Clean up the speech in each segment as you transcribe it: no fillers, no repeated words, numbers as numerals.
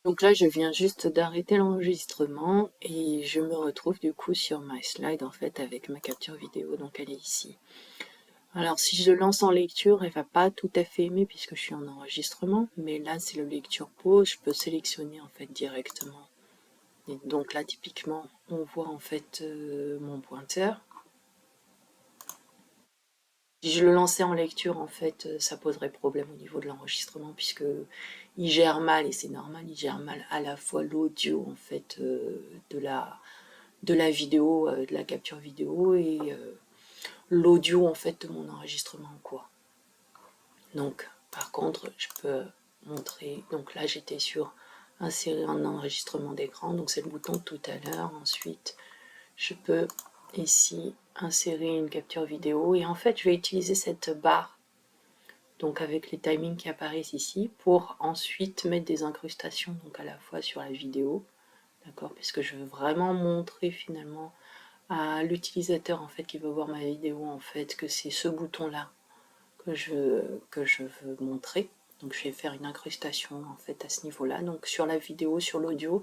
Donc là, je viens juste d'arrêter l'enregistrement et je me retrouve du coup sur my slide en fait avec ma capture vidéo, donc elle est ici. Alors si je lance en lecture, elle va pas tout à fait aimer puisque je suis en enregistrement, mais là c'est le lecture pause, je peux sélectionner en fait directement. Et donc là typiquement, on voit en fait mon pointeur. Si je le lançais en lecture, en fait, ça poserait problème au niveau de l'enregistrement puisque il gère mal, et c'est normal, il gère mal à la fois l'audio en fait de la vidéo, de la capture vidéo et l'audio en fait de mon enregistrement quoi. Donc par contre, je peux montrer. Donc là, j'étais sur insérer un enregistrement d'écran, donc c'est le bouton de tout à l'heure. Ensuite, je peux ici insérer une capture vidéo et en fait, je vais utiliser cette barre donc avec les timings qui apparaissent ici, pour ensuite mettre des incrustations, donc à la fois sur la vidéo, d'accord, puisque je veux vraiment montrer finalement à l'utilisateur en fait qui veut voir ma vidéo en fait que c'est ce bouton-là que je veux montrer. Donc je vais faire une incrustation en fait à ce niveau-là, donc sur la vidéo, sur l'audio,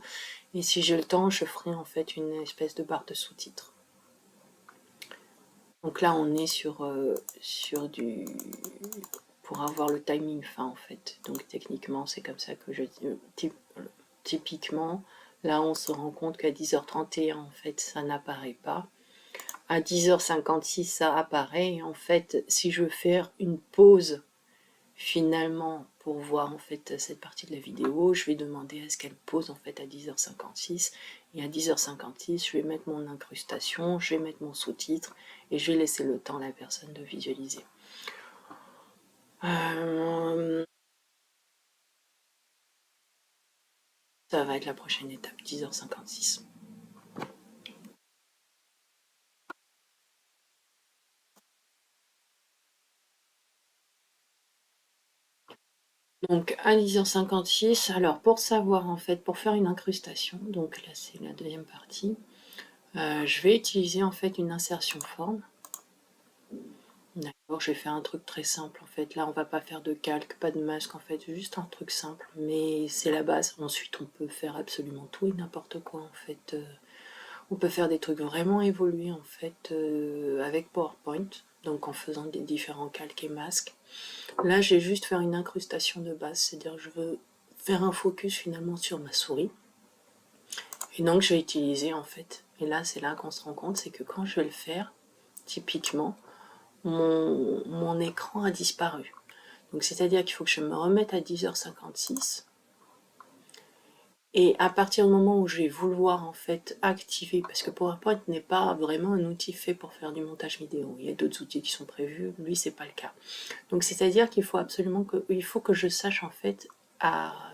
et si j'ai le temps, je ferai en fait une espèce de barre de sous-titres. Donc là, on est sur du pour avoir le timing fin en fait. Donc techniquement, c'est comme ça que je typiquement, là on se rend compte qu'à 10h31 en fait ça n'apparaît pas. À 10h56 ça apparaît et en fait si je veux faire une pause finalement pour voir en fait cette partie de la vidéo, je vais demander à ce qu'elle pause en fait à 10h56 et à 10h56 je vais mettre mon incrustation, je vais mettre mon sous-titre et je vais laisser le temps à la personne de visualiser. Ça va être la prochaine étape, 10h56. Donc à 10h56, alors pour savoir en fait, pour faire une incrustation, donc là c'est la deuxième partie, je vais utiliser en fait une insertion forme. D'accord, je vais faire un truc très simple en fait. Là on va pas faire de calque, pas de masque en fait, juste un truc simple, mais c'est la base. Ensuite on peut faire absolument tout et n'importe quoi en fait. On peut faire des trucs vraiment évolués en fait avec PowerPoint, donc en faisant des différents calques et masques. Là, je vais juste faire une incrustation de base, c'est-à-dire que je veux faire un focus finalement sur ma souris. Et donc, je vais utiliser en fait, et là, c'est là qu'on se rend compte, c'est que quand je vais le faire, typiquement, mon écran a disparu. Donc, c'est-à-dire qu'il faut que je me remette à 10h56. Et à partir du moment où je vais vouloir en fait activer, parce que PowerPoint n'est pas vraiment un outil fait pour faire du montage vidéo, il y a d'autres outils qui sont prévus, lui c'est pas le cas. Donc c'est-à-dire qu'il faut absolument que je sache en fait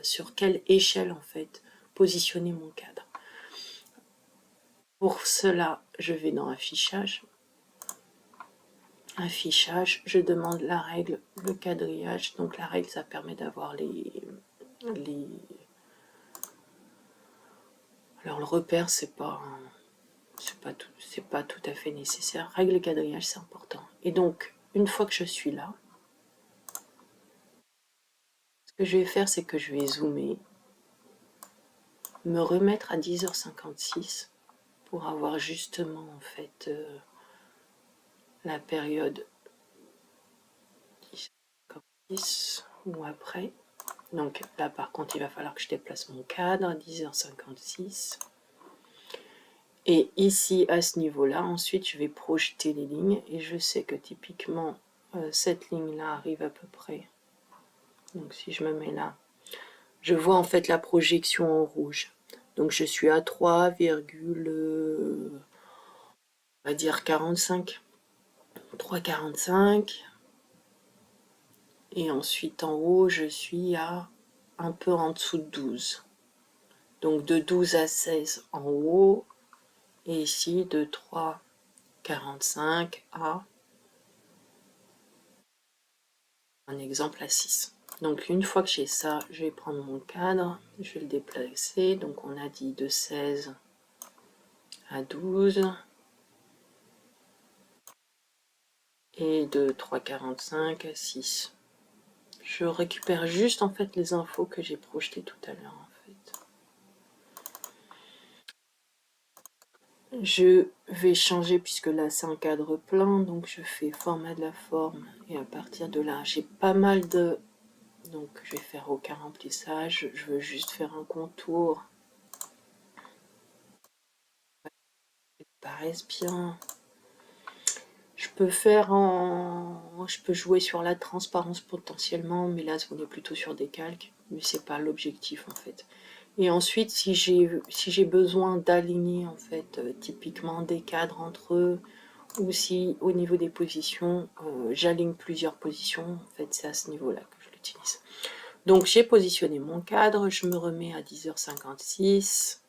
sur quelle échelle en fait positionner mon cadre. Pour cela, je vais dans affichage. Affichage, je demande la règle, le quadrillage. Donc la règle, ça permet d'avoir les... Alors le repère, c'est pas tout à fait nécessaire. Règle et quadrillage, c'est important. Et donc, une fois que je suis là, ce que je vais faire, c'est que je vais zoomer, me remettre à 10h56 pour avoir justement en fait la période 10 ou après. Donc là par contre il va falloir que je déplace mon cadre à 10h56. Et ici à ce niveau là, ensuite je vais projeter les lignes et je sais que typiquement cette ligne là arrive à peu près. Donc si je me mets là, je vois en fait la projection en rouge. Donc je suis à 3, on va dire 45. 3,45 et ensuite en haut je suis à un peu en dessous de 12, donc de 12 à 16 en haut et ici de 3,45 à un exemple à 6. Donc une fois que j'ai ça, je vais prendre mon cadre, je vais le déplacer, donc on a dit de 16 à 12 et de 3,45 à 6. Je récupère juste en fait les infos que j'ai projetées tout à l'heure en fait. Je vais changer puisque là c'est un cadre plein, donc je fais format de la forme et à partir de là j'ai pas mal de... Donc je vais faire aucun remplissage, je veux juste faire un contour. Ça paraisse bien. Je peux je peux jouer sur la transparence potentiellement, mais là on est plutôt sur des calques, mais c'est pas l'objectif en fait. Et ensuite, si j'ai besoin d'aligner en fait typiquement des cadres entre eux, ou si au niveau des positions, j'aligne plusieurs positions, en fait c'est à ce niveau-là que je l'utilise. Donc j'ai positionné mon cadre, je me remets à 10h56,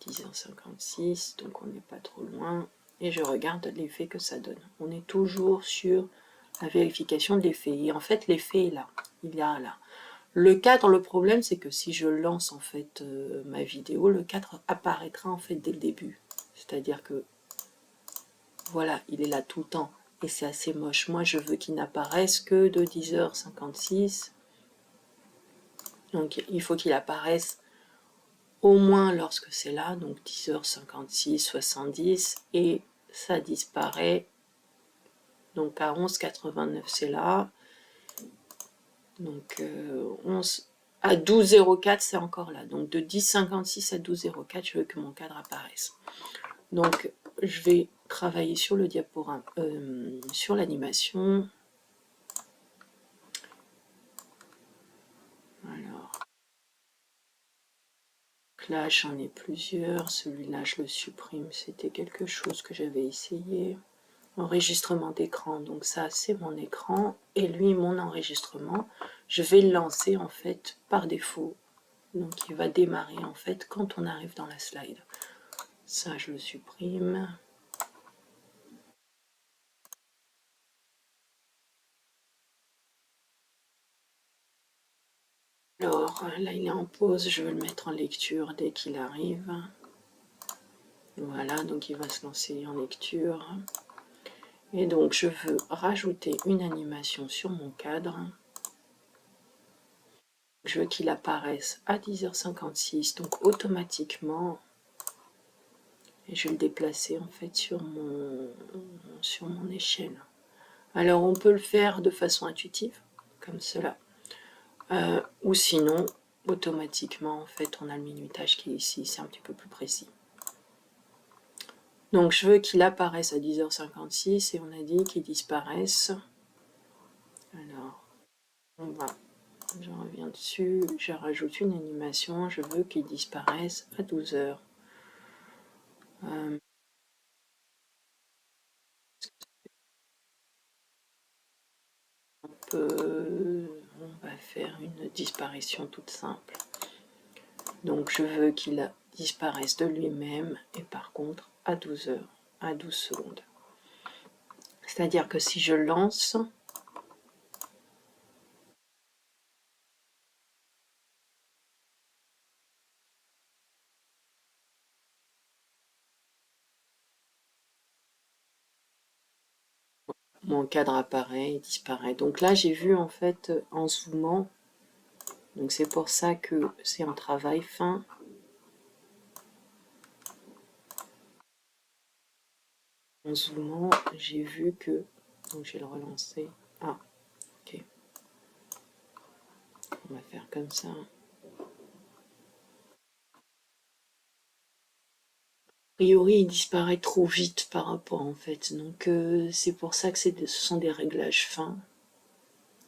10h56, donc on n'est pas trop loin, et je regarde l'effet que ça donne. On est toujours sur la vérification de l'effet, et en fait l'effet est là, il y a là. Le cadre, le problème c'est que si je lance en fait ma vidéo, le cadre apparaîtra en fait dès le début, c'est-à-dire que voilà, il est là tout le temps, et c'est assez moche. Moi je veux qu'il n'apparaisse que de 10h56, donc il faut qu'il apparaisse au moins lorsque c'est là, donc 10h56, 70, et ça disparaît, donc à 11h89 c'est là, donc à 12h04 c'est encore là, donc de 10h56 à 12h04 je veux que mon cadre apparaisse. Donc je vais travailler sur le diaporama, sur l'animation. Alors, là j'en ai plusieurs, celui-là je le supprime, c'était quelque chose que j'avais essayé. Enregistrement d'écran, donc ça c'est mon écran, et lui mon enregistrement, je vais le lancer en fait par défaut, donc il va démarrer en fait quand on arrive dans la slide. Ça je le supprime. Alors là il est en pause, je vais le mettre en lecture dès qu'il arrive. Voilà, donc il va se lancer en lecture. Et donc je veux rajouter une animation sur mon cadre. Je veux qu'il apparaisse à 10h56, donc automatiquement, et je vais le déplacer en fait sur mon échelle. Alors on peut le faire de façon intuitive, comme cela, ou sinon, automatiquement, en fait, on a le minutage qui est ici, c'est un petit peu plus précis. Donc je veux qu'il apparaisse à 10h56 et on a dit qu'il disparaisse. Alors, je reviens dessus, je rajoute une animation, je veux qu'il disparaisse à 12h. On va faire une disparition toute simple. Donc je veux qu'il disparaisse de lui-même, et par contre à 12h, à 12 secondes. C'est-à-dire que si je lance, mon cadre apparaît et disparaît. Donc là j'ai vu en fait en zoomant, donc c'est pour ça que c'est un travail fin. En zoomant, j'ai vu que, donc je vais le relancer. Ah, ok. On va faire comme ça. A priori, il disparaît trop vite par rapport en fait. Donc c'est pour ça que ce sont des réglages fins.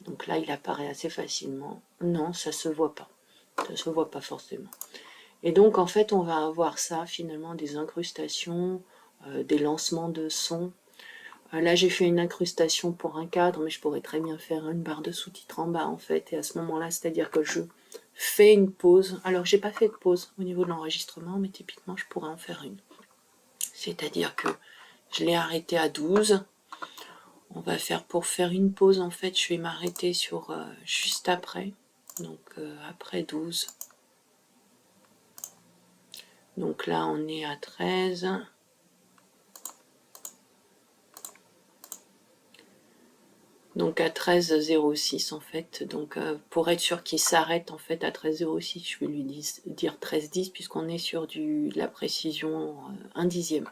Donc là, il apparaît assez facilement. Non, ça se voit pas. Ça se voit pas forcément. Et donc en fait, on va avoir ça finalement, des incrustations, des lancements de sons. Là, j'ai fait une incrustation pour un cadre, mais je pourrais très bien faire une barre de sous-titres en bas en fait. Et à ce moment-là, c'est-à-dire que je fais une pause. Alors, j'ai pas fait de pause au niveau de l'enregistrement, mais typiquement, je pourrais en faire une. C'est-à-dire que je l'ai arrêté à 12. On va faire, pour faire une pause, en fait, je vais m'arrêter sur juste après. Donc, après 12. Donc là, on est à 13. Donc à 13,06 en fait, donc pour être sûr qu'il s'arrête en fait à 13,06, je vais lui dire 13,10 puisqu'on est sur de la précision 1 dixième.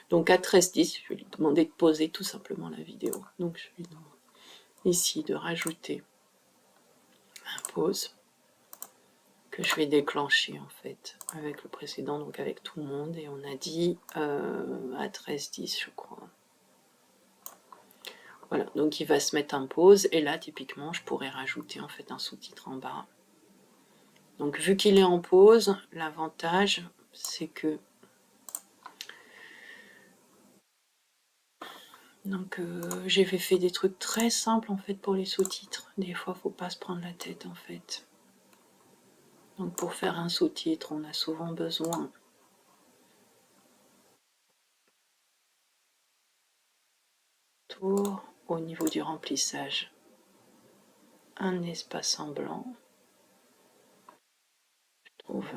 Donc à 13,10, je vais lui demander de pauser tout simplement la vidéo. Donc je lui demande ici de rajouter un pause que je vais déclencher en fait avec le précédent, donc avec tout le monde, et on a dit à 13,10 je crois. Voilà, donc il va se mettre en pause, et là typiquement je pourrais rajouter en fait un sous-titre en bas. Donc vu qu'il est en pause, l'avantage c'est que j'ai fait des trucs très simples en fait pour les sous-titres. Des fois faut pas se prendre la tête en fait. Donc pour faire un sous-titre, on a souvent besoin au niveau du remplissage, un espace en blanc, je trouve.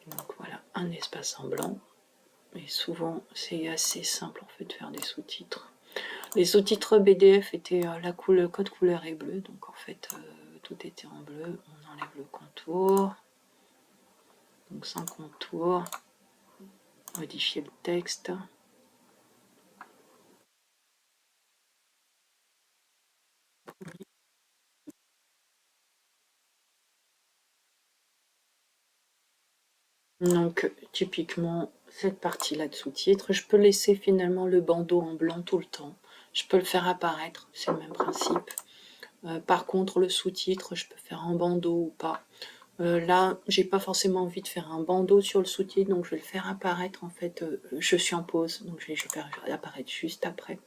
Donc voilà, un espace en blanc. Et souvent c'est assez simple en fait de faire des sous-titres. Les sous-titres BDF étaient le code couleur est bleu, donc en fait tout était en bleu. On enlève le contour, donc sans contour, modifier le texte. Donc typiquement cette partie-là de sous-titres, je peux laisser finalement le bandeau en blanc tout le temps. Je peux le faire apparaître, c'est le même principe. Par contre le sous-titre, je peux faire en bandeau ou pas. Là, j'ai pas forcément envie de faire un bandeau sur le sous-titre, donc je vais le faire apparaître en fait. Je suis en pause, donc je vais le faire apparaître juste après.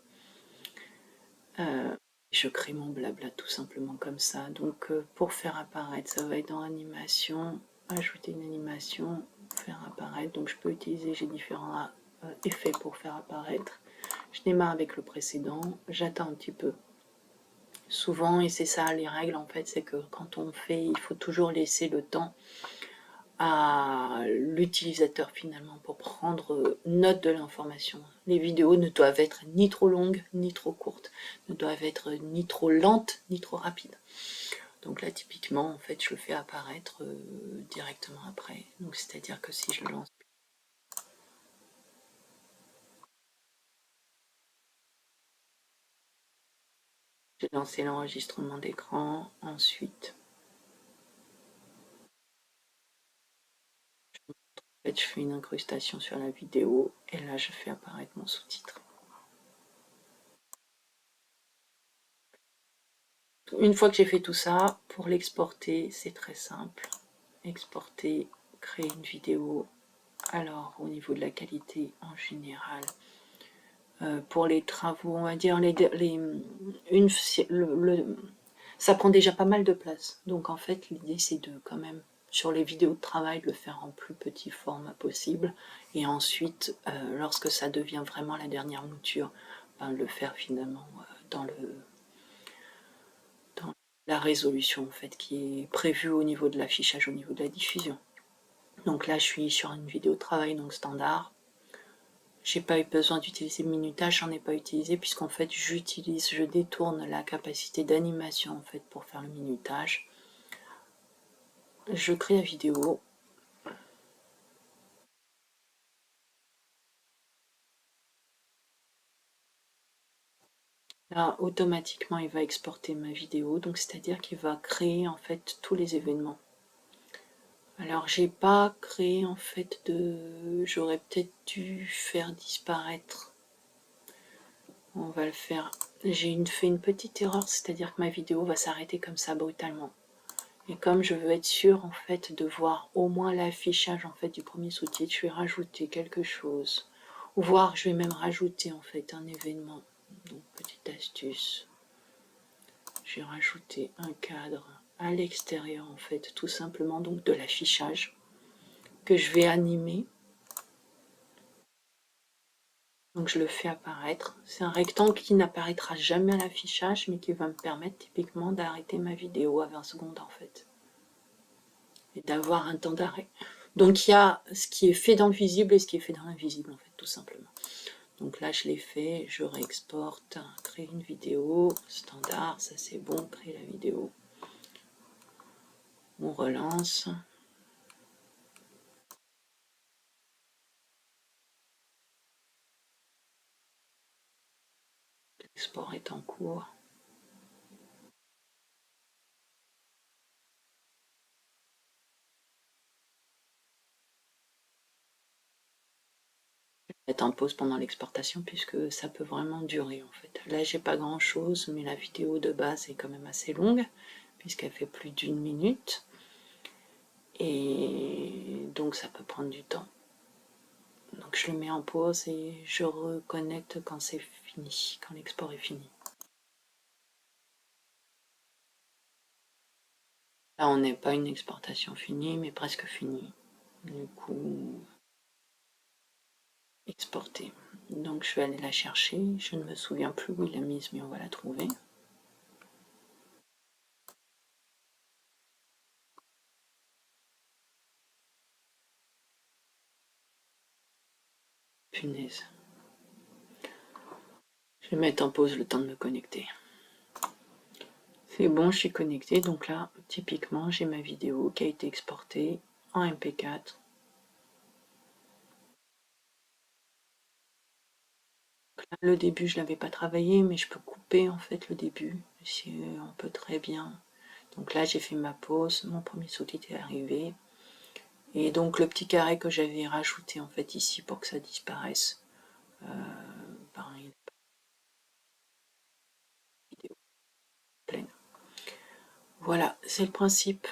Je crée mon blabla tout simplement comme ça. Donc pour faire apparaître, ça va être dans animation, ajouter une animation, faire apparaître. Donc je peux utiliser, j'ai différents effets pour faire apparaître. Je démarre avec le précédent, j'attends un petit peu. Souvent, et c'est ça les règles en fait, c'est que quand on fait, il faut toujours laisser le temps à l'utilisateur finalement pour prendre note de l'information. Les vidéos ne doivent être ni trop longues ni trop courtes, ne doivent être ni trop lentes ni trop rapides. Donc là typiquement en fait je le fais apparaître directement après. Donc c'est-à-dire que si je lance, j'ai lancé l'enregistrement d'écran, ensuite en fait, je fais une incrustation sur la vidéo et là je fais apparaître mon sous-titre. Une fois que j'ai fait tout ça, pour l'exporter, c'est très simple. Exporter, créer une vidéo. Alors, au niveau de la qualité en général, pour les travaux, on va dire, ça prend déjà pas mal de place. Donc, en fait, l'idée, c'est de quand même, sur les vidéos de travail, de le faire en plus petit format possible. Et ensuite, lorsque ça devient vraiment la dernière mouture, ben, le faire finalement dans la résolution en fait, qui est prévue au niveau de l'affichage, au niveau de la diffusion. Donc là, je suis sur une vidéo de travail donc standard. J'ai pas eu besoin d'utiliser le minutage, j'en ai pas utilisé puisqu'en fait je détourne la capacité d'animation en fait pour faire le minutage. Je crée la vidéo. Là, automatiquement, il va exporter ma vidéo, donc c'est-à-dire qu'il va créer en fait tous les événements. Alors, j'ai pas créé en fait de... J'aurais peut-être dû faire disparaître. On va le faire. J'ai fait une petite erreur, c'est-à-dire que ma vidéo va s'arrêter comme ça brutalement. Et comme je veux être sûre en fait de voir au moins l'affichage en fait du premier sous-titre, je vais rajouter quelque chose. Ou voire je vais même rajouter en fait un événement. Donc petite astuce. Je vais rajouter un cadre à l'extérieur en fait, tout simplement donc de l'affichage que je vais animer. Donc je le fais apparaître. C'est un rectangle qui n'apparaîtra jamais à l'affichage, mais qui va me permettre typiquement d'arrêter ma vidéo à 20 secondes en fait. Et d'avoir un temps d'arrêt. Donc il y a ce qui est fait dans le visible et ce qui est fait dans l'invisible en fait, tout simplement. Donc là, je l'ai fait, je réexporte, créer une vidéo, standard, ça c'est bon, créer la vidéo. On relance. L'export est en cours. Être en pause pendant l'exportation puisque ça peut vraiment durer en fait. Là j'ai pas grand chose mais la vidéo de base est quand même assez longue puisqu'elle fait plus d'1 minute et donc ça peut prendre du temps. Donc je le mets en pause et je reconnecte quand c'est fini, quand l'export est fini. Là on n'est pas une exportation finie mais presque finie. Du coup exporter. Donc je vais aller la chercher, je ne me souviens plus où il l'a mise mais on va la trouver. Punaise. Je vais mettre en pause le temps de me connecter. C'est bon, je suis connectée, donc là, typiquement, j'ai ma vidéo qui a été exportée en MP4. Là, le début, je ne l'avais pas travaillé, mais je peux couper en fait le début, si on peut très bien. Donc là, j'ai fait ma pause, mon premier sous-titre est arrivé. Et donc le petit carré que j'avais rajouté en fait ici pour que ça disparaisse, ben, il est vidéo pleine. Voilà, c'est le principe.